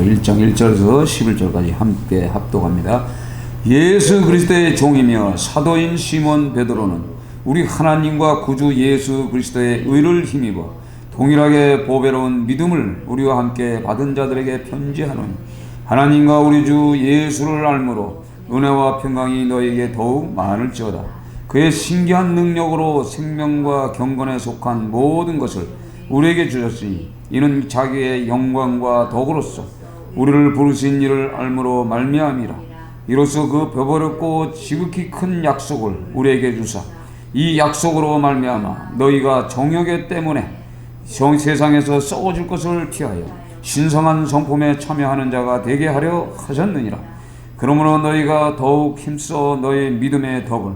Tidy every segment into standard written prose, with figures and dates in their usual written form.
베드로전서 1장 1절에서 11절까지 함께 합독합니다. 예수 그리스도의 종이며 사도인 시몬 베드로는 우리 하나님과 구주 예수 그리스도의 의를 힘입어 동일하게 보배로운 믿음을 우리와 함께 받은 자들에게 편지하노니, 하나님과 우리 주 예수를 알므로 은혜와 평강이 너희에게 더욱 많을지어다. 그의 신기한 능력으로 생명과 경건에 속한 모든 것을 우리에게 주셨으니, 이는 자기의 영광과 덕으로서 우리를 부르신 이를 알므로 말미암이라. 이로써 그 벼버렸고 지극히 큰 약속을 우리에게 주사, 이 약속으로 말미암아 너희가 정욕의 때문에 세상에서 썩어질 것을 피하여 신성한 성품에 참여하는 자가 되게 하려 하셨느니라. 그러므로 너희가 더욱 힘써 너희 믿음의 덕을,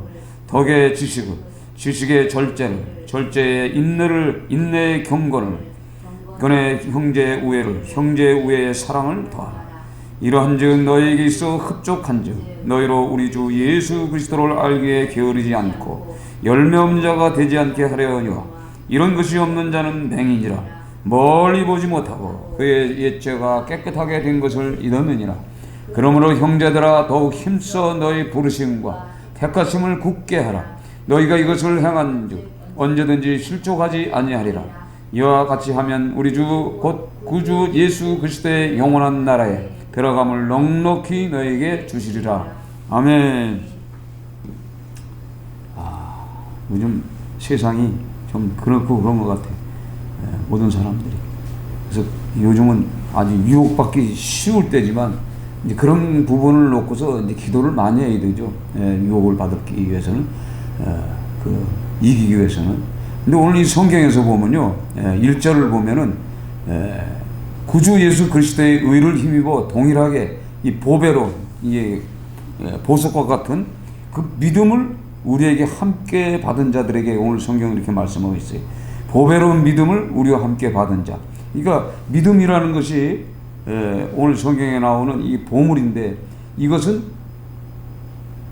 덕의 지식을, 지식의 절제를, 절제의 인내를, 인내의 경건을, 그의 형제의 우애를, 형제의 우애의 사랑을 더하라. 이러한즉 너희에게 있어 흡족한즉 너희로 우리 주 예수 그리스도를 알기에 게으르지 않고 열매 없는 자가 되지 않게 하려니와, 이런 것이 없는 자는 맹인이라 멀리 보지 못하고 그의 옛죄가 깨끗하게 된 것을 잊었느니라. 그러므로 형제들아, 더욱 힘써 너희 부르심과 택하심을 굳게 하라. 너희가 이것을 행한즉 언제든지 실족하지 아니하리라. 이와 같이 하면 우리 주 곧 구주 예수 그리스도의 영원한 나라에 들어감을 넉넉히 너희에게 주시리라. 아멘. 요즘 세상이 좀 그렇고 그런 것 같아. 모든 사람들이. 그래서 요즘은 아주 유혹받기 쉬울 때지만, 이제 그런 부분을 놓고서 이제 기도를 많이 해야 되죠. 유혹을 받기 위해서는, 이기기 위해서는. 근데 오늘 이 성경에서 보면요, 1절을 보면은, 구주 예수 그리스도의 의를 힘입어 동일하게 이 보배로, 이 보석과 같은 그 믿음을 우리에게 함께 받은 자들에게 오늘 성경은 이렇게 말씀하고 있어요. 보배로운 믿음을 우리와 함께 받은 자. 그러니까 믿음이라는 것이 오늘 성경에 나오는 이 보물인데, 이것은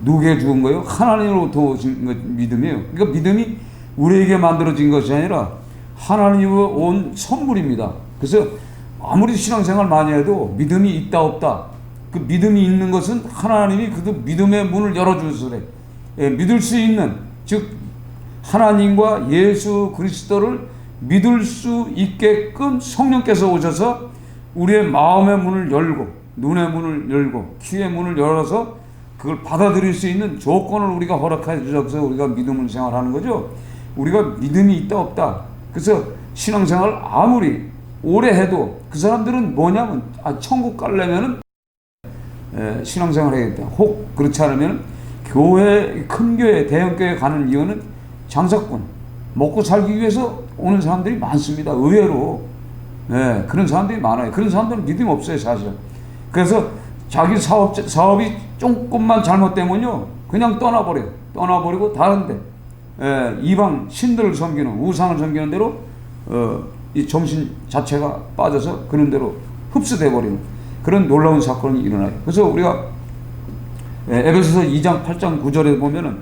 누구에게 주은 거예요? 하나님으로부터 오신 믿음이에요. 그러니까 믿음이 우리에게 만들어진 것이 아니라 하나님으로 온 선물입니다. 그래서 아무리 신앙생활 많이 해도 믿음이 있다 없다, 그 믿음이 있는 것은 하나님이 그 믿음의 문을 열어주시래. 믿을 수 있는, 즉 하나님과 예수 그리스도를 믿을 수 있게끔 성령께서 오셔서 우리의 마음의 문을 열고, 눈의 문을 열고, 귀의 문을 열어서 그걸 받아들일 수 있는 조건을 우리가 허락해 주셔서 우리가 믿음을 생활하는 거죠. 우리가 믿음이 있다 없다, 그래서 신앙생활 아무리 오래 해도 그 사람들은 뭐냐면, 천국 가려면은 신앙생활 해야겠다. 혹 그렇지 않으면 교회, 큰 교회, 대형 교회 가는 이유는 장사꾼, 먹고 살기 위해서 오는 사람들이 많습니다. 의외로. 그런 사람들이 많아요. 그런 사람들은 믿음이 없어요, 사실. 그래서 자기 사업이 조금만 잘못되면요, 그냥 떠나버려요. 떠나버리고 다른데, 이방 신들을 섬기는, 우상을 섬기는 대로 이 정신 자체가 빠져서 그런 대로 흡수돼 버리는 그런 놀라운 사건이 일어나요. 그래서 우리가 에베소서 2장 8장 9절에 보면은,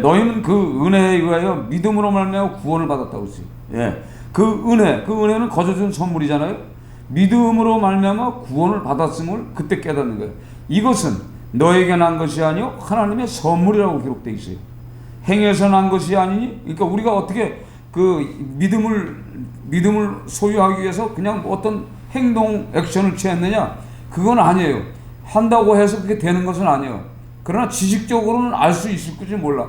너희는 그 은혜에 의하여 믿음으로 말미암아 구원을 받았다고 했어요. 그 은혜는 거저 준 선물이잖아요. 믿음으로 말미암아 구원을 받았음을 그때 깨닫는 거예요. 이것은 너에게 난 것이 아니요 하나님의 선물이라고 기록되어 있어요. 행해서 난 것이 아니니, 그러니까 우리가 어떻게 그 믿음을 소유하기 위해서 그냥 어떤 행동, 액션을 취했느냐, 그건 아니에요. 한다고 해서 그게 되는 것은 아니에요. 그러나 지식적으로는 알 수 있을지 몰라.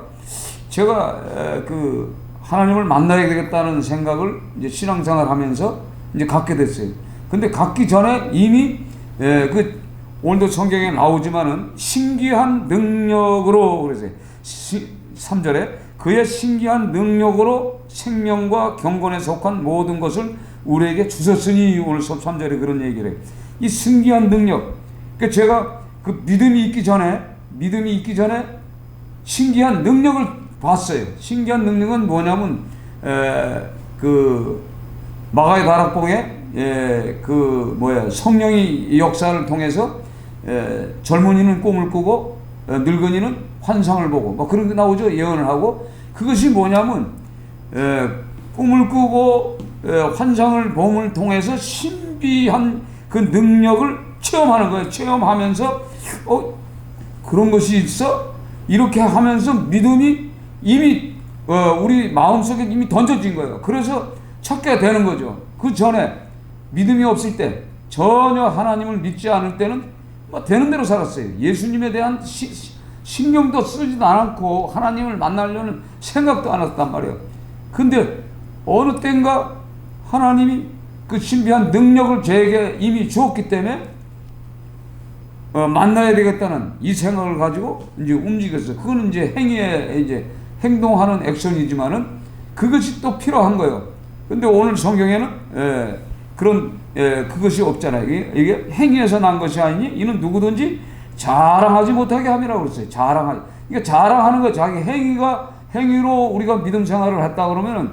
제가 그 하나님을 만나야 되겠다는 생각을 이제 신앙생활 하면서 이제 갖게 됐어요. 근데 갖기 전에 이미 그 오늘도 성경에 나오지만은 신기한 능력으로, 그래서 3절에 그의 신기한 능력으로 생명과 경건에 속한 모든 것을 우리에게 주셨으니, 오늘 3절에 그런 얘기를 해요. 이 신기한 능력. 그러니까 제가 그 믿음이 있기 전에 신기한 능력을 봤어요. 신기한 능력은 뭐냐면, 그 마가의 다락방에 성령이 역사를 통해서 젊은이는 꿈을 꾸고 늙은이는 환상을 보고 뭐 그런 게 나오죠. 예언을 하고, 그것이 뭐냐면 꿈을 꾸고 환상을 봄을 통해서 신비한 그 능력을 체험하는 거예요. 체험하면서 그런 것이 있어? 이렇게 하면서 믿음이 이미 우리 마음속에 이미 던져진 거예요. 그래서 찾게 되는 거죠. 그 전에 믿음이 없을 때, 전혀 하나님을 믿지 않을 때는 뭐 되는 대로 살았어요. 예수님에 대한 신경도 쓰지도 않았고 하나님을 만나려는 생각도 안 했단 말이에요. 근데 어느 때인가 하나님이 그 신비한 능력을 저에게 이미 주었기 때문에 만나야 되겠다는 이 생각을 가지고 이제 움직였어요. 그거는 이제 행위에 이제 행동하는 액션이지만은 그것이 또 필요한 거예요. 근데 오늘 성경에는 그것이 없잖아요. 이게 행위에서 난 것이 아니니 이는 누구든지 자랑하지 못하게 함이라고 그랬어요. 그러니까 자랑하는 거, 자기 행위로 우리가 믿음 생활을 했다 그러면은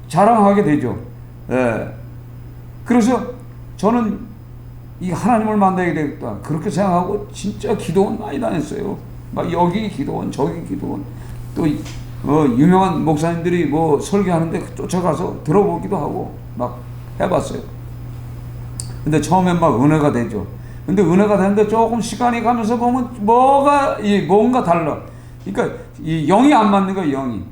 자랑하게 되죠. 그래서 저는 이 하나님을 만나야 되겠다 그렇게 생각하고 진짜 기도원 많이 다녔어요. 막 여기 기도원 저기 기도원, 또 유명한 목사님들이 뭐 설교하는데 쫓아가서 들어보기도 하고 막 해봤어요. 근데 처음엔 막 은혜가 되죠. 근데 은혜가 되는데 조금 시간이 가면서 보면 뭔가 달라. 그러니까 이 영이 안 맞는 거예요. 영이.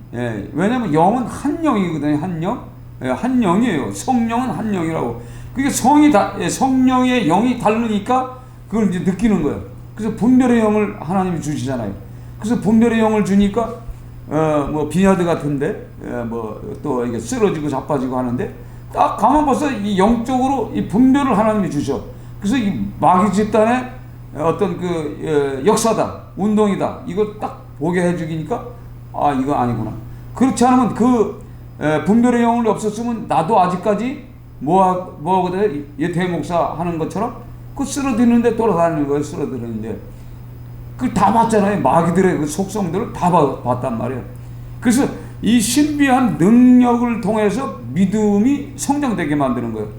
왜냐면 영은 한 영이거든요. 한 영. 한 영이에요. 성령은 한 영이라고. 그게 성령의 영이 다르니까 그걸 이제 느끼는 거예요. 그래서 분별의 영을 하나님이 주시잖아요. 그래서 분별의 영을 주니까 뭐 비냐드 같은데 또 이게 쓰러지고 자빠지고 하는데 딱 가만 봐서 이 영적으로 이 분별을 하나님이 주셔. 그래서 이 마귀 집단의 어떤 그 역사다, 운동이다, 이거 딱 보게 해주기니까 이거 아니구나. 그렇지 않으면 그 분별의 영을 없었으면 나도 아직까지 뭐하거든? 대목사 하는 것처럼 그 쓰러지는데 돌아다니는 거예요. 쓰러지는데 그 다 봤잖아요. 마귀들의 그 속성들을 다 봤단 말이에요. 그래서 이 신비한 능력을 통해서 믿음이 성장되게 만드는 거예요.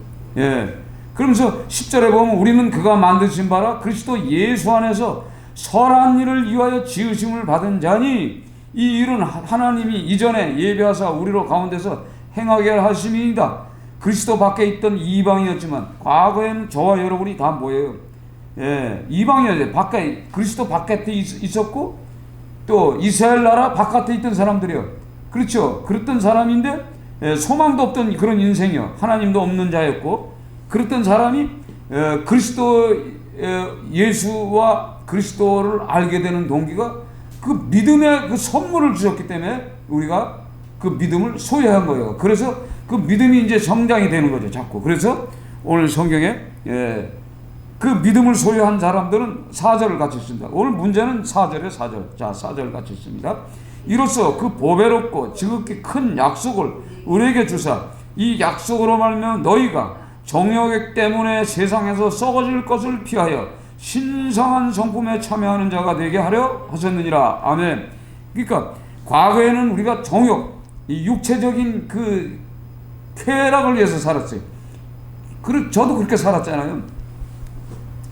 그러면서 10절에 보면 우리는 그가 만드신 바라 그리스도 예수 안에서 선한 일을 위하여 지으심을 받은 자니 이 일은 하나님이 이전에 예비하사 우리로 가운데서 행하게 하심이니이다. 그리스도 밖에 있던 이방이었지만 과거에는 저와 여러분이 다 뭐예요? 이방이었어요. 그리스도 바깥에 있었고 또 이스라엘 나라 바깥에 있던 사람들이요. 그렇죠. 그랬던 사람인데 소망도 없던 그런 인생이요. 하나님도 없는 자였고 그랬던 사람이 그리스도 예수와 그리스도를 알게 되는 동기가 그 믿음의 그 선물을 주셨기 때문에 우리가 그 믿음을 소유한 거예요. 그래서 그 믿음이 이제 성장이 되는 거죠, 자꾸. 그래서 오늘 성경에 그 믿음을 소유한 사람들은 4절을 같이 씁니다. 오늘 문제는 4절에 4절. 자, 4절 같이 씁니다. 이로써 그 보배롭고 지극히 큰 약속을 우리에게 주사 이 약속으로 말하면 너희가 정욕 때문에 세상에서 썩어질 것을 피하여 신성한 성품에 참여하는 자가 되게 하려 하셨느니라. 아멘. 그러니까 과거에는 우리가 정욕, 이 육체적인 그 쾌락을 위해서 살았어요. 저도 그렇게 살았잖아요.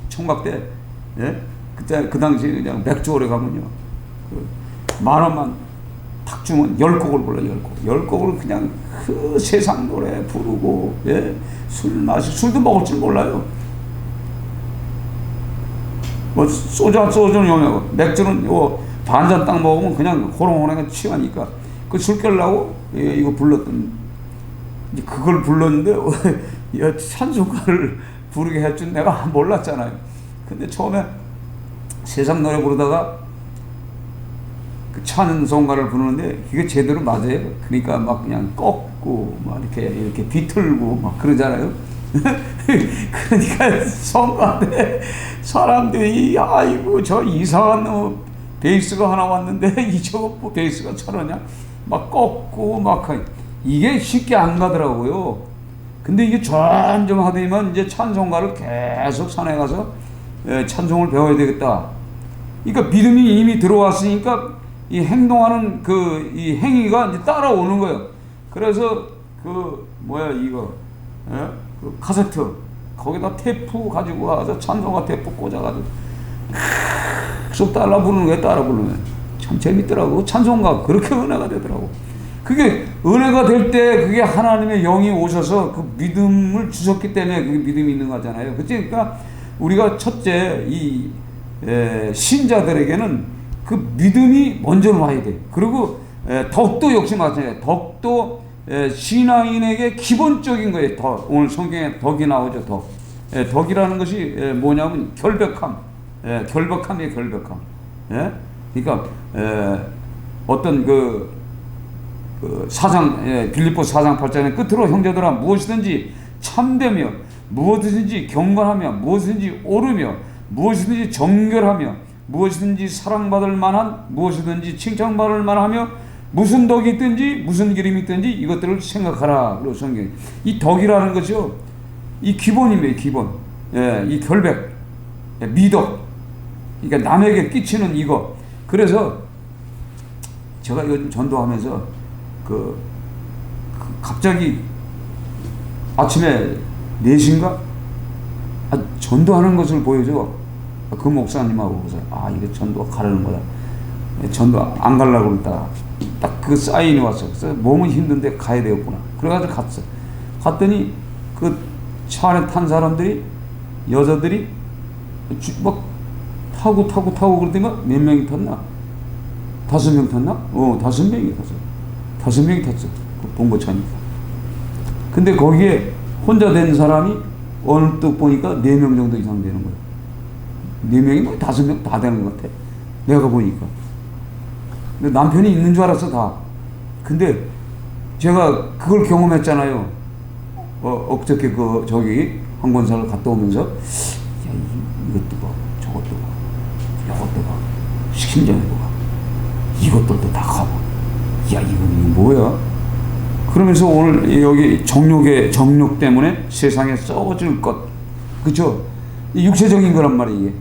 총각 때, 그때 그 당시 그냥 맥주홀에 가면요, 만 원만 탁 주면 10곡을 불러요. 10곡을 그냥 그 세상 노래 부르고, 술도 먹을 줄 몰라요. 뭐 소주는 용하고 맥주는 반잔 딱 먹으면 그냥 호롱호롱하게 취하니까 그 술 깨려고 이거 불렀던, 이제 그걸 불렀는데 찬송가를 부르게 할 줄 내가 몰랐잖아요. 근데 처음에 세상 노래 부르다가 그 찬송가를 부르는데 그게 제대로 맞아요. 그러니까 막 그냥 꺾고 막 이렇게 뒤틀고 막 그러잖아요. 그러니까 성가대 사람들이 아이고 저 이상한 베이스가 하나 왔는데 이 저거 뭐 베이스가 저러냐 막 꺾고 막 이게 쉽게 안 가더라고요. 근데 이게 점점 하더니만 이제 찬송가를 계속 산에 가서 찬송을 배워야 되겠다. 그러니까 믿음이 이미 들어왔으니까 이 행동하는 이 행위가 이제 따라오는 거예요. 그래서 그 카세트 거기다 테이프 가지고 와서 찬송가 테이프 꽂아가지고 계속 따라 부르는 거예요. 따라 부르면 참 재밌더라고. 찬송가 그렇게 은혜가 되더라고. 그게 은혜가 될 때 그게 하나님의 영이 오셔서 그 믿음을 주셨기 때문에 그게 믿음이 있는 거잖아요. 그러니까 우리가 첫째 이 신자들에게는 그 믿음이 먼저 와야 돼. 그리고 덕도 역시 마찬가지예요. 덕도 신앙인에게 기본적인 거예요. 덕. 오늘 성경에 덕이 나오죠. 덕. 덕이라는 것이 뭐냐면 결백함. 결백함이에요. 결백함. 그러니까 어떤 그 빌립보 4장 8장의 끝으로 형제들아 무엇이든지 참되며 무엇이든지 경건하며 무엇이든지 옳으며 무엇이든지 정결하며 무엇이든지 사랑받을 만한 무엇이든지 칭찬받을 만하며 무슨 덕이 있든지 무슨 기름이 있든지 이것들을 생각하라. 그리고 성경이 이 덕이라는 것이요 이 기본입니다. 기본. 이 결백, 미덕. 그러니까 남에게 끼치는 이거. 그래서 제가 요즘 전도하면서 갑자기 아침에 4시인가? 전도하는 것을 보여줘. 그 목사님하고 그래서 이게 전도 가려는 거다. 전도 안 가려고 그러다가 딱 그 사인이 왔어. 그래서 몸은 힘든데 가야 되겠구나. 그래가지고 갔어. 갔더니 그 차 안에 탄 사람들이 여자들이 막 타고 그러더니 몇 명이 탔나? 5명 탔나? 5명이 탔어. 5명이 탔어. 그 봉고차니까. 근데 거기에 혼자 된 사람이 어느 때 보니까 4명 정도 이상 되는 거야. 4명이 뭐 5명 다 되는 것 같아. 내가 보니까. 근데 남편이 있는 줄 알았어, 다. 근데 제가 그걸 경험했잖아요. 엊저께 저기 항공사를 갔다 오면서, 야, 이것도 봐, 저것도 봐, 이것도 봐, 심장도 봐, 이것들도 다 가봐. 야, 이거 뭐야? 그러면서 오늘 여기 정욕 때문에 세상에 썩어질 것. 그쵸? 육체적인 거란 말이에요, 이게.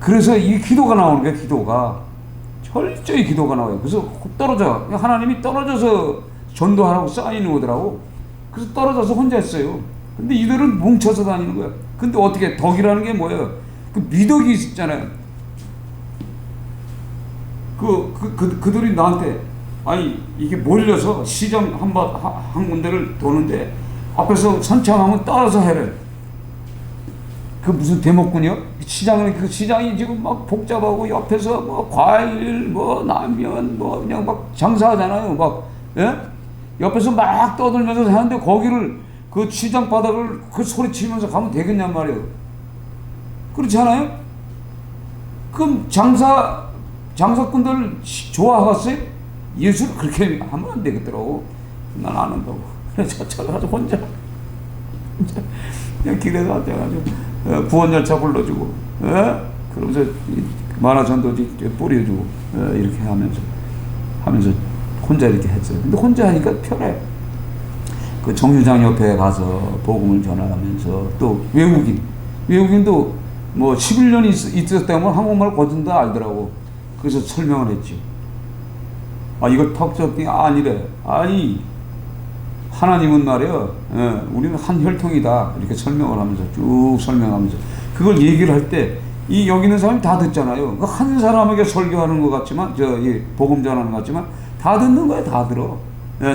그래서 이 기도가 나오는 거예요, 기도가. 철저히 기도가 나와요. 그래서 떨어져. 하나님이 떨어져서 전도하라고 사인이 오더라고. 그래서 떨어져서 혼자 했어요. 근데 이들은 뭉쳐서 다니는 거야. 근데 어떻게, 덕이라는 게 뭐예요? 그 미덕이 있잖아요. 그들이 나한테, 이게 몰려서 시장 한 군데를 도는데, 앞에서 선창하면 따라서 해래. 그 무슨 대목군이요? 그 시장이 지금 막 복잡하고 옆에서 뭐 과일, 뭐 라면, 뭐 그냥 막 장사하잖아요. 옆에서 막 떠들면서 하는데 거기를 그 시장 바닥을 그 소리 치면서 가면 되겠냔 말이에요. 그렇지 않아요? 그럼 장사꾼들 좋아하겠어요? 예수를 그렇게 하면 안 되겠더라고. 난 안 한다고. 그래서 저가지고 혼자 그냥 길에서 앉아가지고 구원열차 불러주고, 그러면서 만화전도지 뿌려주고, 이렇게 하면서 혼자 이렇게 했어요. 근데 혼자 하니까 편해. 그 정류장 옆에 가서 복음을 전하면서 또 외국인도 뭐 11년이 있었다면 한국말 거뜬 다 알더라고. 그래서 설명을 했지. 이거 턱적이 아니래. 하나님은 말이야, 우리는 한 혈통이다. 이렇게 설명을 하면서 쭉 설명하면서 그걸 얘기를 할 때 여기 있는 사람이 다 듣잖아요. 한 사람에게 설교하는 것 같지만, 복음 전하는 것 같지만 다 듣는 거야. 다 들어.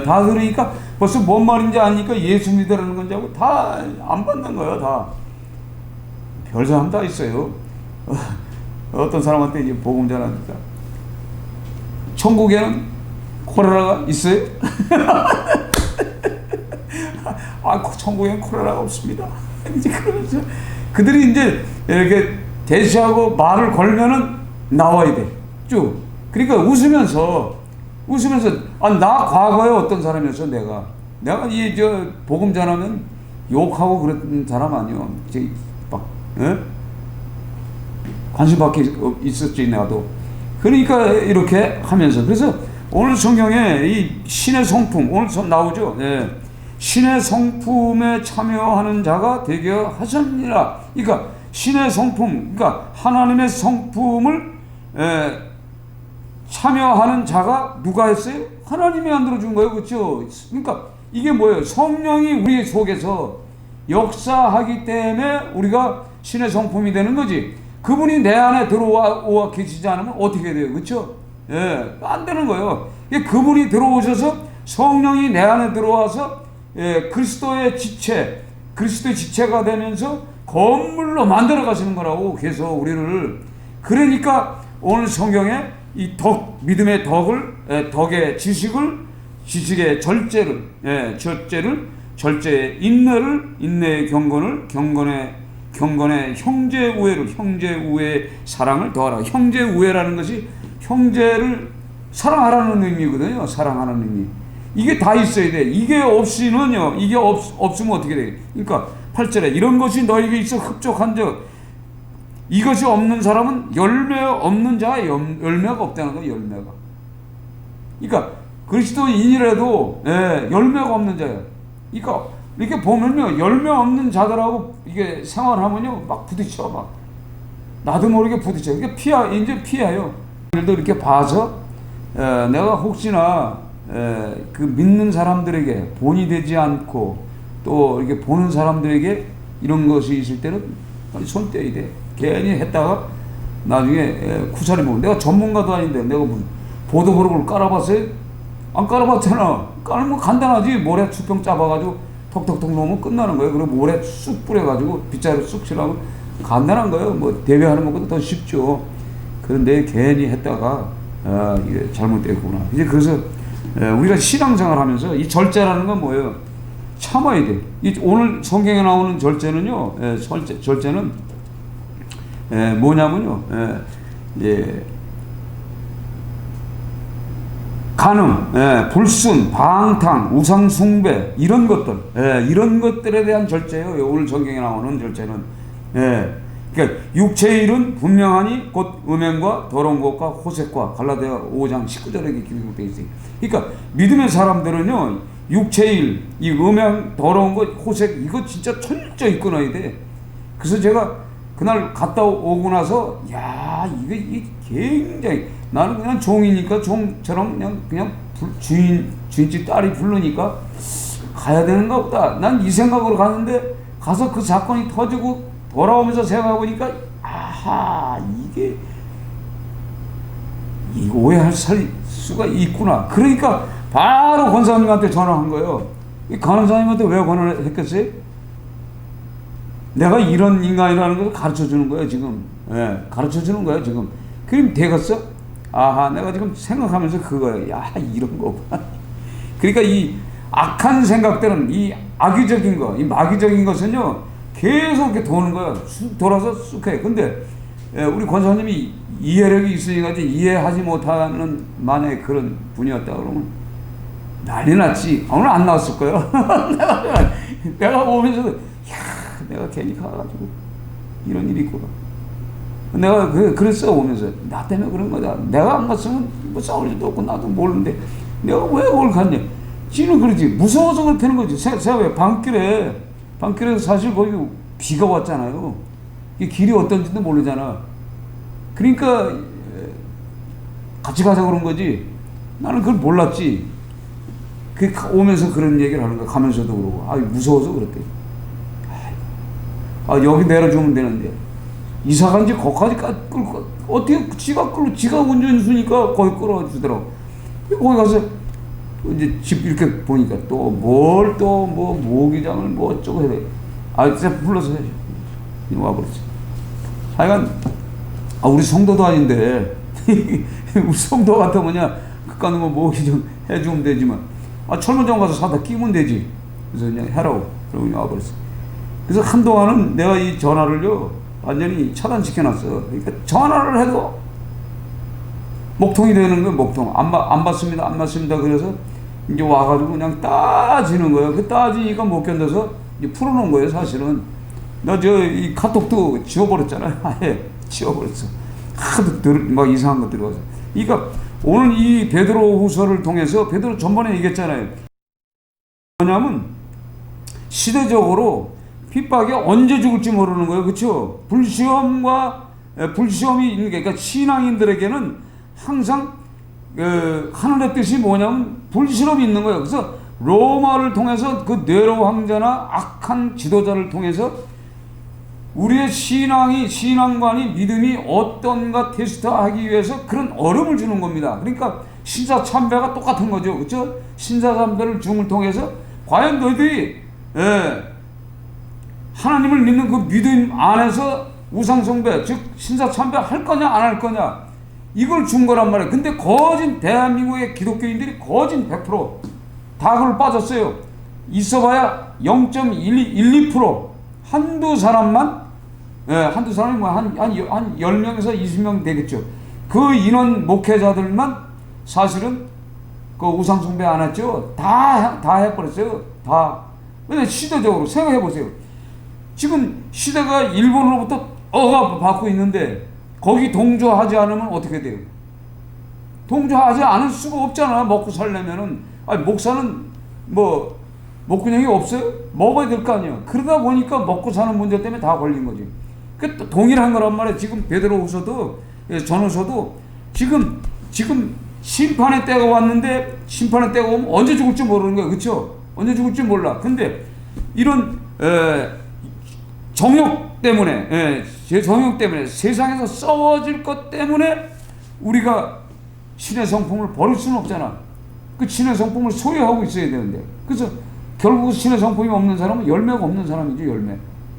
다 들으니까 벌써 뭔 말인지 아니까 예수 믿으라는 건지 하고 다 안 받는 거야. 다. 별 사람 다 있어요. 어떤 사람한테 이제 복음 전하니까, 천국에는 콜레라가 있어요? 천국에는 콜레라가 없습니다. 이제 그러면서 그들이 이제 이렇게 대시하고 말을 걸면은 나와야 돼. 쭉. 그러니까 웃으면서 나 과거에 어떤 사람이었어. 내가 복음 전하면 욕하고 그랬던 사람 아니요. 관심 받기 있었지, 나도. 그러니까 이렇게 하면서. 그래서 오늘 성경에 이 신의 성품, 오늘 나오죠. 신의 성품에 참여하는 자가 되게 하셨느니라. 그러니까 신의 성품, 그러니까 하나님의 성품을 참여하는 자가 누가 했어요? 하나님이 만들어준 거예요. 그렇죠? 그러니까 이게 뭐예요? 성령이 우리 속에서 역사하기 때문에 우리가 신의 성품이 되는 거지. 그분이 내 안에 들어와 계시지 않으면 어떻게 돼요? 그렇죠? 안 되는 거예요. 그분이 들어오셔서 성령이 내 안에 들어와서 그리스도의 지체가 되면서 건물로 만들어 가시는 거라고. 그래서 우리를, 그러니까 오늘 성경에 이 믿음의 덕의 지식의 절제의 인내의 경건의 형제우애의 사랑을 더하라. 형제우애라는 것이 형제를 사랑하라는 의미거든요. 사랑하라는 의미. 이게 다 있어야 돼. 이게 없으면 어떻게 돼? 그러니까 8절에 이런 것이 너에게 있어 흡족한즉 이것이 없는 사람은 열매 없는 자가 열매가 없다는 거예요. 열매가. 그러니까 그리스도인이라도 열매가 없는 자예요. 그러니까 이렇게 보면요, 열매 없는 자들하고 이게 생활하면요 막 부딪혀. 막 나도 모르게 부딪혀. 이게 이제 피해요. 일도 이렇게 봐서 내가 혹시나 그 믿는 사람들에게 본이 되지 않고 또 이렇게 보는 사람들에게 이런 것이 있을 때는 손 떼야 돼. 괜히 했다가 나중에 쿠사리 보면, 내가 전문가도 아닌데 내가 무슨 보도블록을 깔아봤어요? 안 깔아봤잖아. 깔면 간단하지. 모래 수평 짜봐가지고 톡톡톡 놓으면 끝나는 거예요. 그리고 모래 쑥 뿌려가지고 빗자루 쑥 칠하면 간단한 거예요. 뭐 대회하는 것보다 더 쉽죠. 그런데 괜히 했다가 이게 잘못됐구나. 이제 그래서 우리가 신앙생활 하면서 이 절제라는 건 뭐예요? 참아야 돼. 오늘 성경에 나오는 절제는요, 절제는 뭐냐면요, 간음, 불순, 방탕, 우상숭배, 이런 것들에 대한 절제예요. 오늘 성경에 나오는 절제는. 그러니까 육체의 일은 분명하니 곧 음행과 더러운 것과 호색과 갈라디아 5장 19절에 기록되어 있어요. 그러니까 믿음의 사람들은요, 육체의 일, 이 음행, 더러운 것, 호색, 이거 진짜 철저히 끊어야 돼. 그래서 제가 그날 갔다 오고 나서, 이게 굉장히, 나는 그냥 종이니까 종처럼 그냥 주인집 딸이 부르니까 가야 되는가 보다. 난 이 생각으로 갔는데, 가서 그 사건이 터지고 돌아오면서 생각해보니까, 이게 오해할 수가 있구나. 그러니까 바로 권사님한테 전화한 거예요. 이 권사님한테 왜 전화를 했겠어요? 내가 이런 인간이라는 걸 가르쳐 주는 거예요, 지금. 가르쳐 주는 거예요, 지금. 그럼 되겠어? 내가 지금 생각하면서 그거예요. 이런 거구나. 그러니까 이 악한 생각들은, 이 악의적인 거, 이 마귀적인 것은요, 계속 이렇게 도는 거예요. 쑥 돌아서 쑥 해. 근데 우리 권사님이 이해력이 있으니까 이해하지 못하는 만약에 그런 분이었다 그러면 난리 났지. 오늘 안 나왔을 거예요. 내가 오면서 내가 괜히 가가지고 이런 일이 있구나. 내가 그랬어. 오면서 나 때문에 그런 거다. 내가 안 갔으면 뭐 싸울 일도 없고 나도 모르는데 내가 왜 그걸 갔냐. 지는 그러지. 무서워서 그렇다는 거지. 왜 방길에서 사실 거기 비가 왔잖아요. 이 길이 어떤지도 모르잖아. 그러니까 같이 가자 그런 거지. 나는 그걸 몰랐지. 그 오면서 그런 얘기를 하는 거야. 가면서도 그러고. 무서워서 그랬대. 여기 내려주면 되는데. 이사 간지 거기까지 끌고, 어떻게 지가 운전수니까 거기 끌어주더라고. 거기 가서 이제 집 이렇게 보니까 또 모기장을 뭐 어쩌고 해야 돼. 진짜 불러서 해야지. 와버렸지. 하여간, 우리 성도도 아닌데, 우리 성도 같으면 그까는 모기장 해주면 되지만, 철문점 가서 사다 끼면 되지. 그래서 그냥 해라고. 그러고 그냥 와버렸어. 그래서 한동안은 내가 이 전화를요, 완전히 차단시켜놨어. 그러니까 전화를 해도 목통이 되는 거예요. 목통. 안 받습니다. 그래서 이제 와가지고 그냥 따지는 거예요. 그 따지니까 못 견뎌서 이제 풀어놓은 거예요. 사실은 나 이 카톡도 지워버렸잖아요. 아예 지워버렸어. 하도 막 이상한 거 들어가서. 그러니까 오늘 이 베드로후서를 통해서, 베드로 전번에 얘기했잖아요. 뭐냐면 시대적으로 핍박이 언제 죽을지 모르는 거예요. 그렇죠? 불시험이 있는 게, 그러니까 신앙인들에게는 항상 하늘의 뜻이 뭐냐면 불시험이 있는 거예요. 그래서 로마를 통해서 그 네로 황제나 악한 지도자를 통해서 우리의 신앙관이, 믿음이 어떤가 테스트하기 위해서 그런 어려움을 주는 겁니다. 그러니까 신사참배가 똑같은 거죠. 그렇죠? 신사참배를 중을 통해서 과연 너희들이 하나님을 믿는 그 믿음 안에서 우상숭배, 즉 신사참배 할 거냐 안 할 거냐, 이걸 준 거란 말이에요. 근데 거진 대한민국의 기독교인들이 거진 100%다 그걸 빠졌어요. 있어봐야 0.12% 한두 사람만, 한두 사람이 뭐 한 10명에서 20명 되겠죠. 그 인원 목회자들만 사실은 그 우상숭배 안 했죠. 다 해버렸어요. 다. 근데 시대적으로 생각해보세요. 지금 시대가 일본으로부터 억압받고 있는데 거기 동조하지 않으면 어떻게 돼요? 동조하지 않을 수가 없잖아. 먹고 살려면은. 아니, 목사는 뭐 목구멍이 없어요? 먹어야 될 거 아니에요. 그러다 보니까 먹고 사는 문제 때문에 다 걸린 거지. 그 동일한 거란 말이에요. 지금 베드로후서도, 전후서도 지금 심판의 때가 왔는데, 심판의 때가 오면 언제 죽을지 모르는 거예요. 그렇죠? 언제 죽을지 몰라. 근데 이런 정욕 때문에, 제 정욕 때문에, 세상에서 썩어질 것 때문에 우리가 신의 성품을 버릴 수는 없잖아. 그 신의 성품을 소유하고 있어야 되는데. 그래서 결국 신의 성품이 없는 사람은 열매가 없는 사람이죠.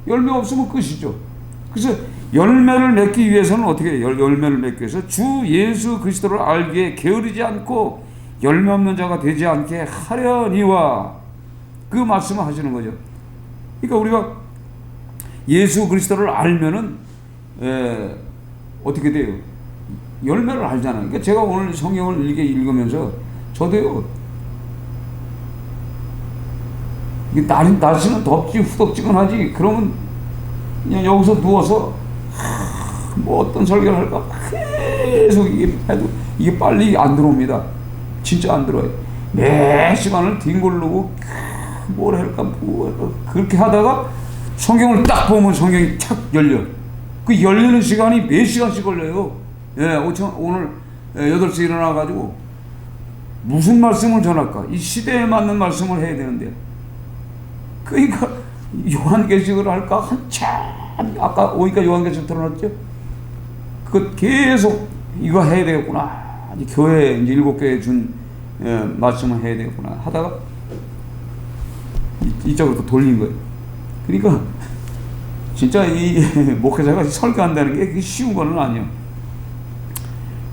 열매 없으면 끝이죠. 그래서 열매를 맺기 위해서는 어떻게 해요? 열매를 맺기 위해서 주 예수 그리스도를 알기에 게으르지 않고 열매 없는 자가 되지 않게 하려니와, 그 말씀을 하시는 거죠. 그러니까 우리가 예수 그리스도를 알면은 어떻게 돼요? 열매를 알잖아요. 그러니까 제가 오늘 성경을 읽으면서 저도요, 날씨는 덥지 후덥지근하지, 그러면 그냥 여기서 누워서 뭐 어떤 설교를 할까 계속 이게 해도 이게 빨리 안 들어옵니다. 진짜 안 들어요. 매 시간을 뒹굴르고 뭘 할까 그렇게 하다가 성경을 딱 보면 성경이 탁 열려. 그 열리는 시간이 몇 시간씩 걸려요. 오늘 8시에 일어나가지고 무슨 말씀을 전할까? 이 시대에 맞는 말씀을 해야 되는데, 그러니까 요한계시록을 할까 한참, 아까 오니까 요한계시록 들어놨죠? 그 계속 이거 해야 되겠구나, 교회 이제 7교회 준 말씀을 해야 되겠구나 하다가 이쪽으로 또 돌린 거예요. 그러니까 진짜 이 목회자가 설교한다는 게 쉬운 건 아니에요.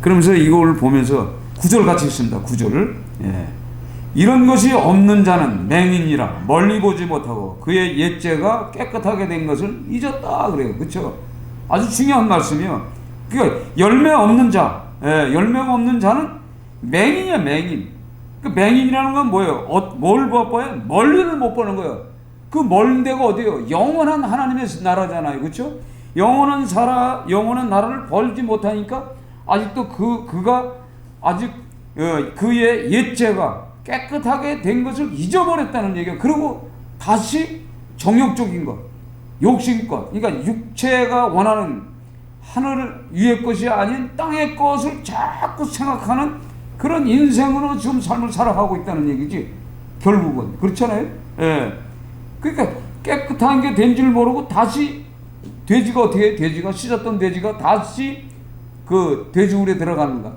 그러면서 이걸 보면서 구절 같이 있습니다. 구절을. 이런 것이 없는 자는 맹인이라 멀리 보지 못하고 그의 옛죄가 깨끗하게 된 것을 잊었다 그래요. 그렇죠? 아주 중요한 말씀이요. 그러니까 열매 없는 자, 열매가 없는 자는 맹인이야, 맹인. 그 맹인이라는 건 뭐예요? 뭘 봐요? 멀리를 못 보는 거예요. 그 멀은 데가 어디예요? 영원한 하나님의 나라잖아요. 그렇죠? 영원한 나라를 벌지 못하니까 아직도 그가 아직 그의 옛죄가 깨끗하게 된 것을 잊어버렸다는 얘기예요. 그리고 다시 정욕적인 것, 욕심것, 그러니까 육체가 원하는 하늘 위의 것이 아닌 땅의 것을 자꾸 생각하는 그런 인생으로 지금 삶을 살아가고 있다는 얘기지. 결국은 그렇잖아요. 그러니까 깨끗한 게 된 줄 모르고 다시 돼지가 어떻게 해? 돼지가 씻었던 돼지가 다시 그 돼지굴에 들어가는가,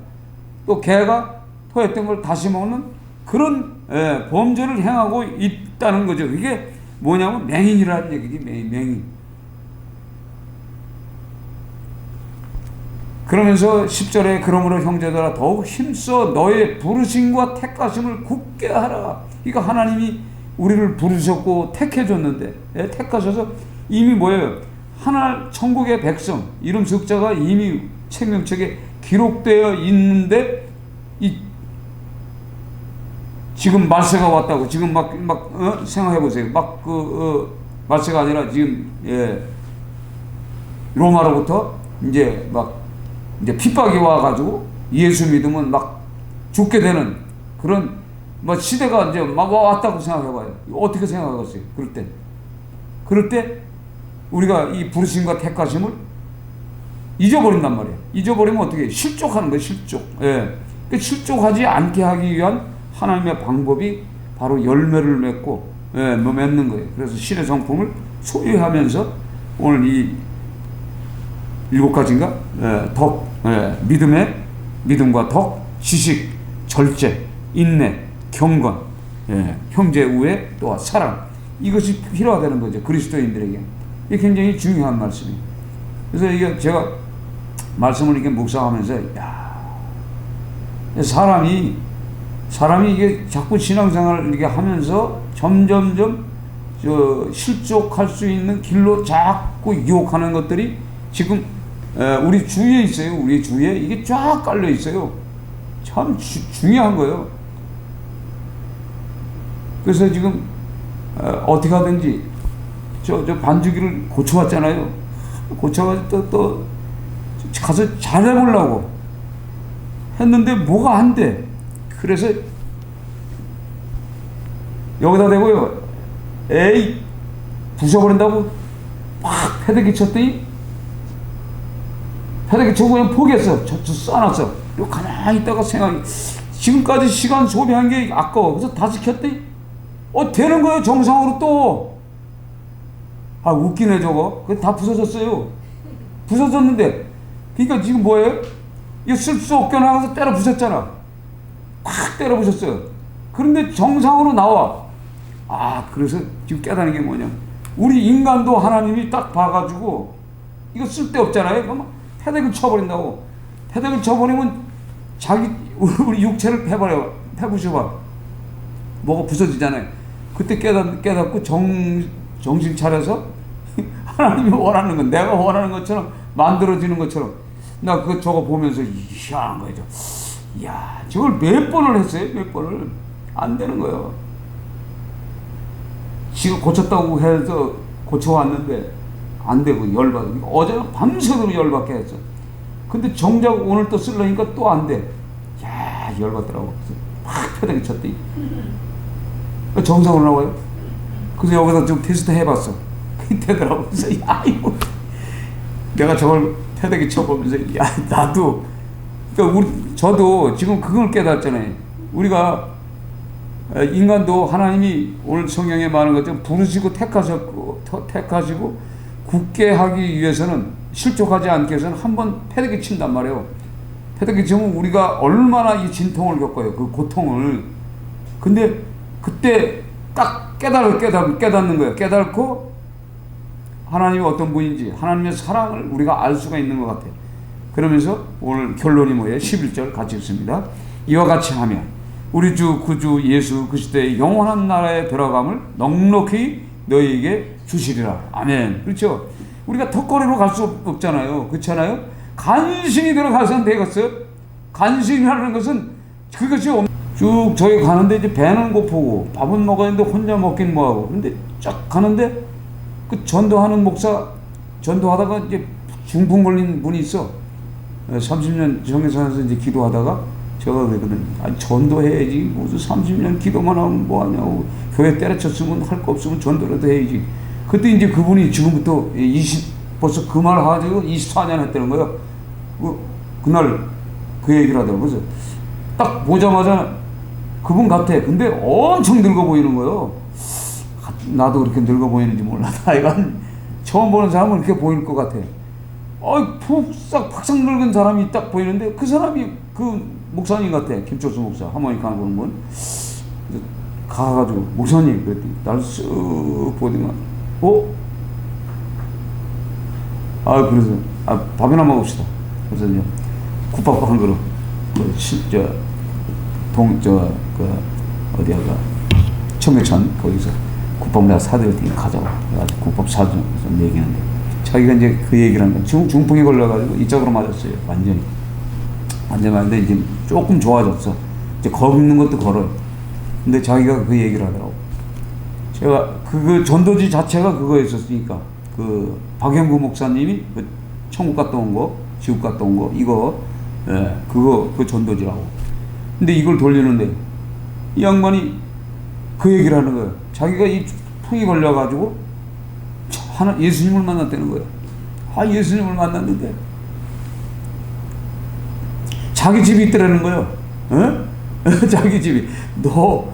또 개가 토했던 걸 다시 먹는 그런 범죄를 행하고 있다는 거죠. 이게 뭐냐면 맹인이라는 얘기지. 맹인. 그러면서 10절에 그러므로 형제들아 더욱 힘써 너의 부르심과 택하심을 굳게 하라. 그러니까 하나님이 우리를 부르셨고 택해줬는데, 택하셔서 이미 뭐예요? 하나 천국의 백성 이름 석자가 이미 생명책에 기록되어 있는데, 지금 말세가 왔다고 지금 막 생각해 보세요. 말세가 아니라 지금 로마로부터 이제 핍박이 와가지고 예수 믿으면 막 죽게 되는 그런 시대가 이제 막 왔다고 생각해봐요. 어떻게 생각하겠어요? 그럴 때 우리가 이 부르심과 택하심을 잊어버린단 말이에요. 잊어버리면 어떻게 해요? 실족하는 거예요. 실족. 실족하지 않게 하기 위한 하나님의 방법이 바로 열매를 맺고 맺는 거예요. 그래서 신의 성품을 소유하면서 오늘 이 7가지인가? 덕, 믿음과 덕, 지식, 절제, 인내, 경건, 형제 우애, 또 사랑, 이것이 필요하다는 거죠. 그리스도인들에게. 이게 굉장히 중요한 말씀이에요. 그래서 이게 제가 말씀을 이렇게 묵상하면서, 사람이 이게 자꾸 신앙생활을 이렇게 하면서 점점점 실족할 수 있는 길로 자꾸 유혹하는 것들이 지금 우리 주위에 있어요. 우리 주위에 이게 쫙 깔려 있어요. 참 중요한 거예요. 그래서 지금 어떻게 하든지 저 반주기를 고쳐왔잖아요. 고쳐가지고 또 가서 잘해보려고 했는데 뭐가 안 돼. 그래서 여기다 대고요. 에이, 부숴버린다고 막 패대기 쳤더니 패대기 쳐고 그냥 포기했어. 저 써놨어. 이거 가만히 있다가 생각이, 지금까지 시간 소비한 게 아까워. 그래서 다시 켰더니 되는 거예요. 정상으로 또. 웃기네 저거. 그거 다 부서졌어요. 부서졌는데, 그러니까 지금 뭐예요? 이거 쓸 수 없게 나가서 때려 부쉈잖아. 팍 때려 부쉈어요. 그런데 정상으로 나와. 그래서 지금 깨닫는 게 뭐냐, 우리 인간도 하나님이 딱 봐가지고 이거 쓸데없잖아요. 그러면 패대기를 쳐버린다고. 패대기를 쳐버리면 우리 육체를 패부셔봐. 뭐가 부서지잖아요. 그때 깨닫고 정신 차려서 하나님이 원하는 건, 내가 원하는 것처럼 만들어지는 것처럼, 나 저거 보면서 희한한 거죠. 저걸 몇 번을 했어요. 몇 번을. 안 되는 거예요. 지금 고쳤다고 해서 고쳐왔는데 안 되고 열받고, 어제는 밤새도록 열받게 했어. 근데 정작 오늘 또 쓰려니까 또 안 돼. 열받더라고. 그래서 막 패대기 쳤더니 정상으로 나와요. 그래서 여기서 좀 테스트 해봤어. 되더라고. 그래서 이거 내가 저걸 패대기 쳐보면서 나도, 그러니까 저도 지금 그걸 깨닫잖아요. 우리가 인간도 하나님이 오늘 성경에 말한 것처럼 부르시고 택하시고 굳게 하기 위해서는, 실족하지 않기 위해서는 한번 패대기 친단 말이에요. 패대기 치면 우리가 얼마나 이 진통을 겪어요. 그 고통을. 근데 그때 딱 깨닫는 거예요. 깨닫고 하나님이 어떤 분인지, 하나님의 사랑을 우리가 알 수가 있는 것 같아요. 그러면서 오늘 결론이 뭐예요? 11절 같이 읽습니다. 이와 같이 하면 우리 주 구주 예수 그리스도의 영원한 나라에 들어감을 넉넉히 너희에게 주시리라. 아멘. 그렇죠? 우리가 턱걸이로 갈 수 없잖아요. 그렇잖아요? 간신히 들어가서는 되겠어요? 간신이라는 것은 그것이 쭉 저기 가는데 이제 배는 고프고 밥은 먹어야 되는데 혼자 먹긴 뭐하고. 근데 쫙 가는데 그 전도하는 목사, 전도하다가 이제 중풍 걸린 분이 있어. 30년 정회산에서 이제 기도하다가 제가 그랬거든. 전도해야지. 무슨 30년 기도만 하면 뭐하냐고. 교회 때려쳤으면 할 거 없으면 전도라도 해야지. 그때 이제 그분이 지금부터 벌써 그 말 하가지고 24년 했다는 거예요. 그날 그 얘기를 하더라고요. 그래서 딱 보자마자 그분 같아. 근데 엄청 늙어 보이는 거예요. 나도 그렇게 늙어 보이는지 몰라. 하여간 처음 보는 사람은 그렇게 보일 것 같아. 푹싹 늙은 사람이 딱 보이는데 그 사람이 그 목사님 같아. 김철수 목사. 하모니카 보는 분. 가가지고 목사님 그랬더니 날 쓱 보더니 그래서 밥이나 먹읍시다. 그래서 이제 국밥 한 그릇 어디야가 청계천 거기서 국밥 내가 사드릴 테니 가자고. 그래가지고 국밥 사주면서 얘기하는데 자기가 이제 그 얘기를 하는 거야. 중풍에 걸려가지고 이쪽으로 맞았어요. 완전히 맞는데 이제 조금 좋아졌어. 이제 걷는 것도 걸어요. 근데 자기가 그 얘기를 하더라고. 제가 그 전도지 자체가 그거였었으니까, 그 박영구 목사님이 그 천국 갔다 온 거, 지옥 갔다 온 거, 그거 그 전도지라고. 근데 이걸 돌리는데 이 양반이 그 얘기를 하는 거예요. 자기가 이 풍이 걸려가지고 예수님을 만났다는 거예요. 예수님을 만났는데 자기 집이 있더라는 거예요. 자기 집이. 너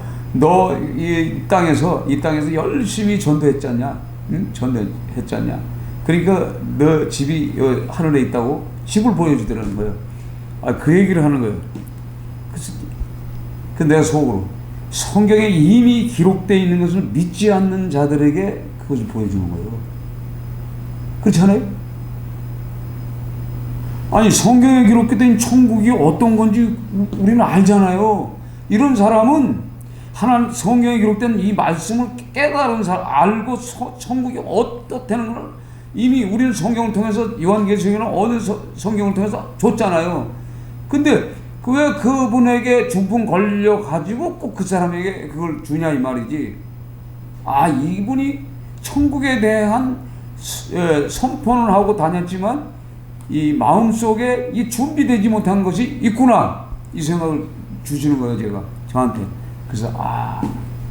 이 땅에서 열심히 전도했잖냐? 응? 전도했잖냐? 그러니까 너 집이 하늘에 있다고 집을 보여주더라는 거예요. 그 얘기를 하는 거예요. 그래서 그 내가 속으로 성경에 이미 기록되어 있는 것을 믿지 않는 자들에게 그것을 보여주는 거예요. 그렇잖아요? 아니 성경에 기록된 천국이 어떤 건지 우리는 알잖아요. 이런 사람은 하나님 성경에 기록된 이 말씀을 깨달은 사람, 알고 천국이 어떻다는 걸 이미 우리는 성경을 통해서 요한계시록에는 어느 성경을 통해서 줬잖아요. 근데 왜 그분에게 중풍 걸려가지고 꼭 그 사람에게 그걸 주냐 이 말이지. 아, 이분이 천국에 대한 선포는 하고 다녔지만 이 마음속에 이 준비되지 못한 것이 있구나, 이 생각을 주시는 거예요, 제가 저한테. 그래서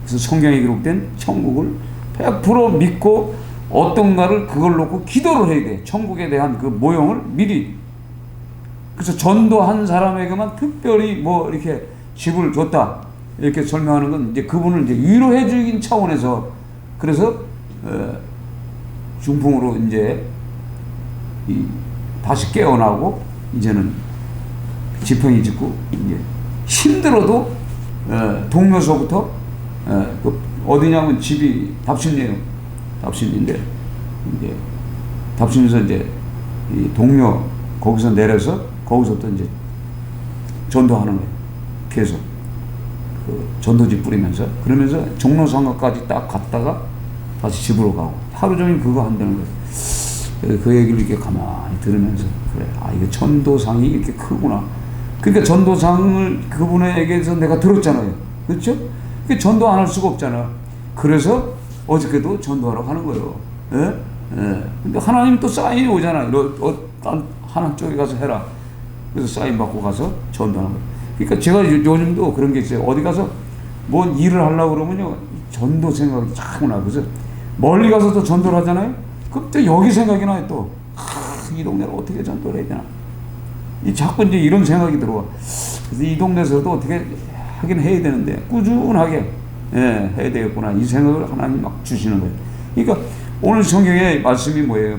그래서 성경에 기록된 천국을 100% 믿고 어떤가를 그걸 놓고 기도를 해야 돼. 천국에 대한 그 모형을 미리. 그래서 전도한 사람에게만 특별히 뭐 이렇게 집을 줬다 이렇게 설명하는 건 이제 그분을 이제 위로해 주긴 차원에서, 그래서 중풍으로 이제 다시 깨어나고 이제는 지팡이 짚고 이제 힘들어도 동묘서부터 어디냐면 집이 답신이에요. 답신인데 이제 답신에서 이제 이 동묘 거기서 내려서 거기서부터 이제 전도하는 거예요. 계속 그 전도지 뿌리면서, 그러면서 종로상가까지 딱 갔다가 다시 집으로 가고 하루 종일 그거 한다는 거예요. 그 얘기를 이렇게 가만히 들으면서 그래, 이게 전도상이 이렇게 크구나. 그러니까 전도상을 그분에게서 내가 들었잖아요. 그렇죠? 그 전도 안 할 수가 없잖아. 그래서 어저께도 전도하러 가는 거예요. 예? 근데 하나님 또 사인이 오잖아. 하나 쪽에 가서 해라. 그래서 사인 받고 가서 전도하는 거예요. 그러니까 제가 요즘도 그런 게 있어요. 어디 가서 뭔 일을 하려고 그러면요, 전도 생각이 자꾸 나. 그래서 멀리 가서 또 전도를 하잖아요. 그럼 또 여기 생각이 나요. 또 이 동네를 어떻게 전도를 해야 되나. 자꾸 이제 이런 생각이 들어와. 그래서 이 동네에서도 어떻게 하긴 해야 되는데 꾸준하게 해야 되겠구나, 이 생각을 하나님 막 주시는 거예요. 그러니까 오늘 성경의 말씀이 뭐예요?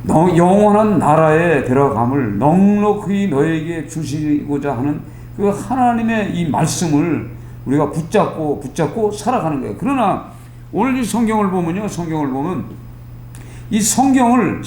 영원한 나라에 들어감을 넉넉히 너에게 주시고자 하는 그 하나님의 이 말씀을 우리가 붙잡고 살아가는 거예요. 그러나 오늘 이 성경을 보면요, 성경을 보면 이 성경을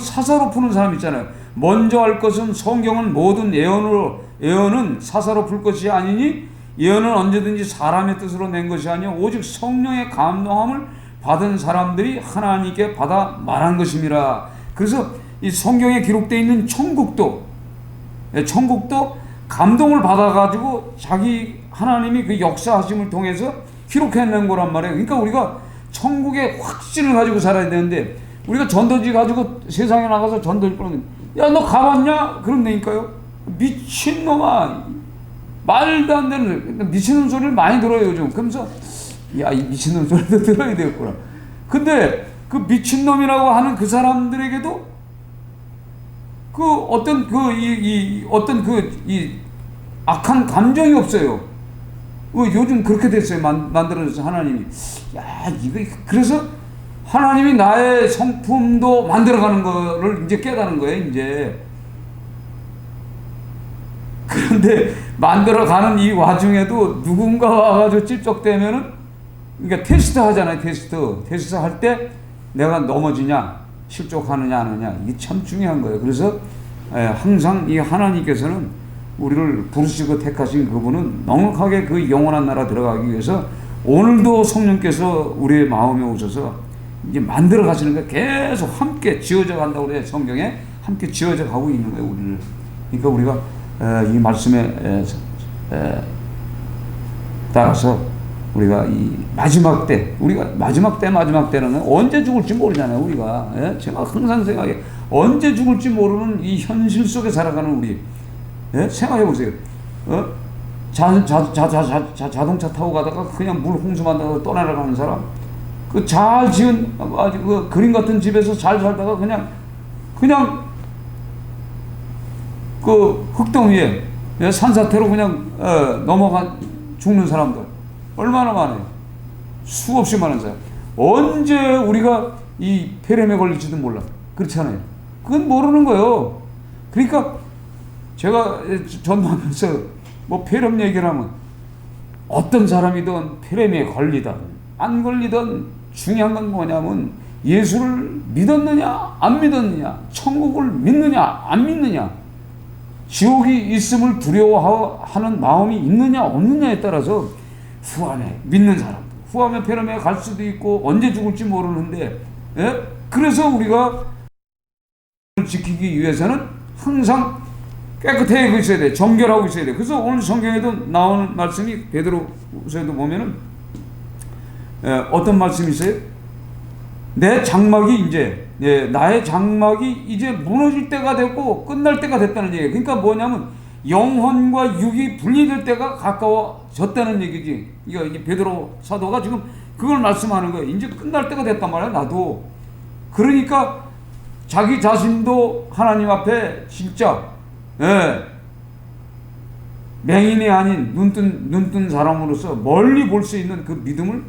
사사로 푸는 사람 있잖아요. 먼저 할 것은 성경은 모든 예언은 사사로 풀 것이 아니니 예언은 언제든지 사람의 뜻으로 낸 것이 아니요 오직 성령의 감동함을 받은 사람들이 하나님께 받아 말한 것임이라. 그래서 이 성경에 기록되어 있는 천국도 감동을 받아가지고 자기 하나님이 그 역사하심을 통해서 기록해낸 거란 말이에요. 그러니까 우리가 천국의 확신을 가지고 살아야 되는데, 우리가 전도지 가지고 세상에 나가서 전도지 뿌리는, 야, 너 가봤냐? 그런다니까요. 미친놈아. 말도 안 되는, 미친놈 소리를 많이 들어요, 요즘. 그러면서, 야, 이 미친놈 소리도 들어야 되겠구나. 근데, 그 미친놈이라고 하는 그 사람들에게도, 악한 감정이 없어요. 요즘 그렇게 됐어요. 만들어져서 하나님이. 야, 그래서 하나님이 나의 성품도 만들어가는 거를 이제 깨닫는 거예요, 이제. 그런데 만들어가는 이 와중에도 누군가 와가지고 찝쩍대면은, 그러니까 테스트 하잖아요, 테스트 할 때 내가 넘어지냐, 실족하느냐, 안 하느냐, 이게 참 중요한 거예요. 그래서 항상 이 하나님께서는 우리를 부르시고 택하신 그분은 넉넉하게 그 영원한 나라 들어가기 위해서 오늘도 성령께서 우리의 마음에 오셔서 이제 만들어 가시는 거예요. 계속 함께 지어져 간다고 그래요. 성경에 함께 지어져 가고 있는 거예요, 우리를. 그러니까 우리가 이 말씀에 따라서 우리가 이 마지막 때는 언제 죽을지 모르잖아요, 우리가. 제가 항상 생각해, 언제 죽을지 모르는 이 현실 속에 살아가는 우리. 생각해 보세요. 자동차 타고 가다가 그냥 물 홍수 만나서 떠나가는 사람, 그 잘 지은 아주 그 그림 같은 집에서 잘 살다가 그냥 그 흙덩 위에 산사태로 그냥 넘어가 죽는 사람들 얼마나 많아요. 수없이 많은 사람. 언제 우리가 이 폐렴에 걸릴지도 몰라. 그렇잖아요. 그건 모르는 거예요. 그러니까 제가 전도하면서 뭐 폐렴 얘기를 하면 어떤 사람이든 폐렴에 걸리든 안 걸리든 중요한 건 뭐냐면 예수를 믿었느냐 안 믿었느냐, 천국을 믿느냐 안 믿느냐, 지옥이 있음을 두려워하는 마음이 있느냐 없느냐에 따라서 후암에 믿는 사람도 후암에 폐렴에 갈 수도 있고 언제 죽을지 모르는데, 그래서 우리가 지키기 위해서는 항상 깨끗하게 있어야 돼. 정결하고 있어야 돼. 그래서 오늘 성경에도 나오는 말씀이 베드로서에도 보면은 어떤 말씀이 있어요? 내 장막이 이제 나의 장막이 이제 무너질 때가 됐고 끝날 때가 됐다는 얘기예요. 그러니까 뭐냐면 영혼과 육이 분리될 때가 가까워졌다는 얘기지. 이거 이제 베드로 사도가 지금 그걸 말씀하는 거예요. 이제 끝날 때가 됐단 말이야. 나도. 그러니까 자기 자신도 하나님 앞에 진짜 맹인이 아닌 눈뜬 사람으로서 멀리 볼 수 있는 그 믿음을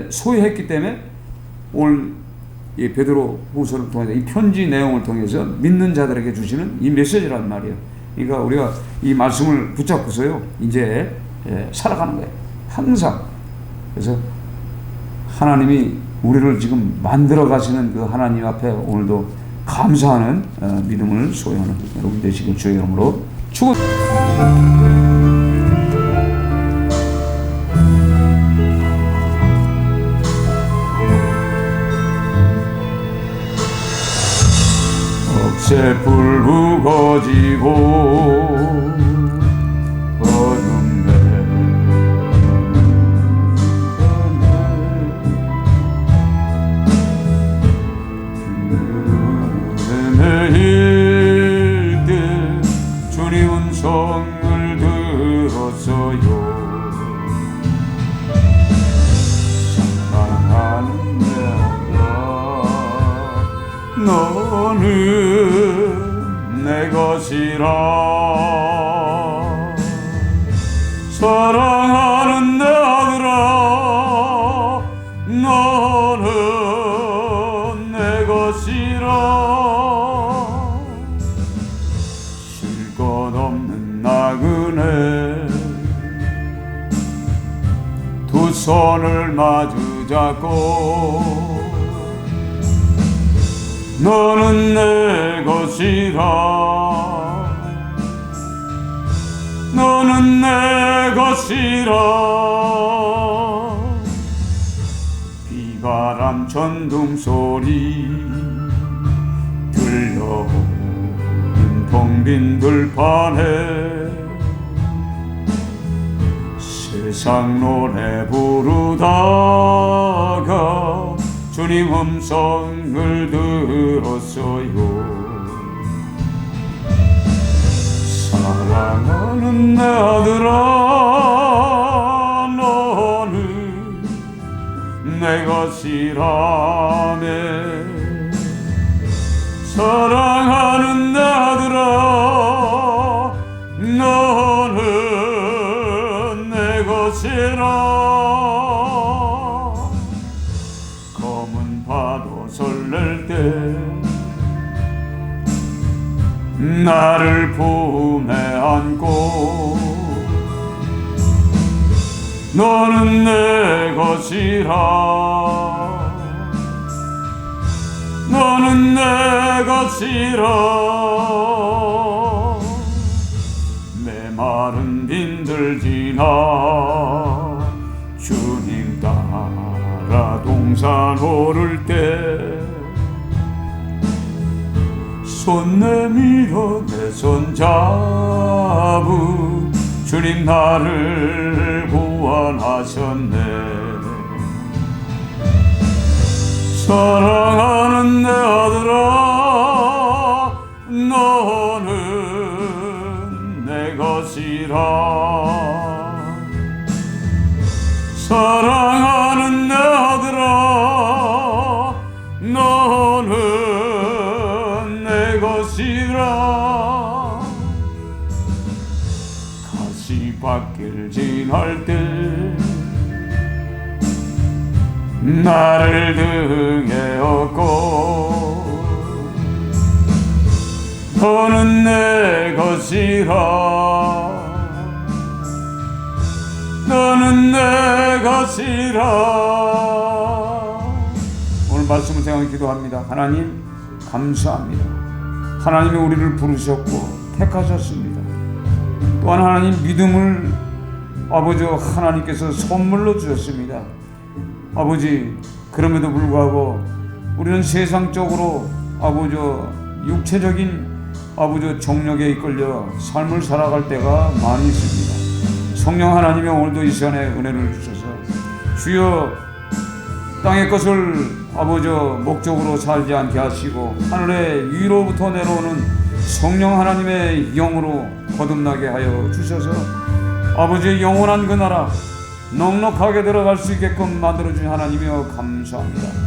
소유했기 때문에 오늘 이 베드로 후서를 통해서 이 편지 내용을 통해서 믿는 자들에게 주시는 이 메시지란 말이에요. 그러니까 우리가 이 말씀을 붙잡고서요 이제 살아가는 거예요. 항상. 그래서 하나님이 우리를 지금 만들어 가시는 그 하나님 앞에 오늘도 감사하는 믿음을 소유하는 여러분 되시길 주의 이름으로 축원합니다. 억새 불구거지고 어둠에 매일 때 주님 음성을 들었어요. 사랑하는 내 아들아 너는 내 것이라. 사랑하는 내 아들아 너는 내 것이라. 쉴 것 없는 나그네 두 손을 마주 잡고 너는 내 것이라. 너는 내 것이라. 비바람 천둥 소리 들려오는 텅빈 들판에 세상 노래 부르다가 주님 음성을 들었어요. 사랑하는 내 아들아 너는 내 것이라며. 사랑하는 내 아들아 너는 내 것이라. 파도 설렐 때 나를 품에 안고 너는 내 것이라. 너는 내 것이라. 메마른 빈들 지나 주님 따라 동산 오를 때 손 내밀어 내 손 잡은 주님 나를 구원하셨네. 사랑하는 내 아들아 너는 내 것이라. 사랑하는 내 아들아 너는 내 것이라. 가시밭길 지날 때 나를 등에 업고 너는 내 것이라. 오늘 말씀을 생각해 기도합니다. 하나님 감사합니다. 하나님이 우리를 부르셨고 택하셨습니다. 또한 하나님 믿음을 아버지 하나님께서 선물로 주셨습니다. 아버지 그럼에도 불구하고 우리는 세상적으로 아버지 육체적인 아버지 정력에 이끌려 삶을 살아갈 때가 많이 있습니다. 성령 하나님이 오늘도 이 시간에 은혜를 주셔서 주여 땅의 것을 아버지 목적으로 살지 않게 하시고 하늘의 위로부터 내려오는 성령 하나님의 영으로 거듭나게 하여 주셔서 아버지의 영원한 그 나라 넉넉하게 들어갈 수 있게끔 만들어주신 하나님이여 감사합니다.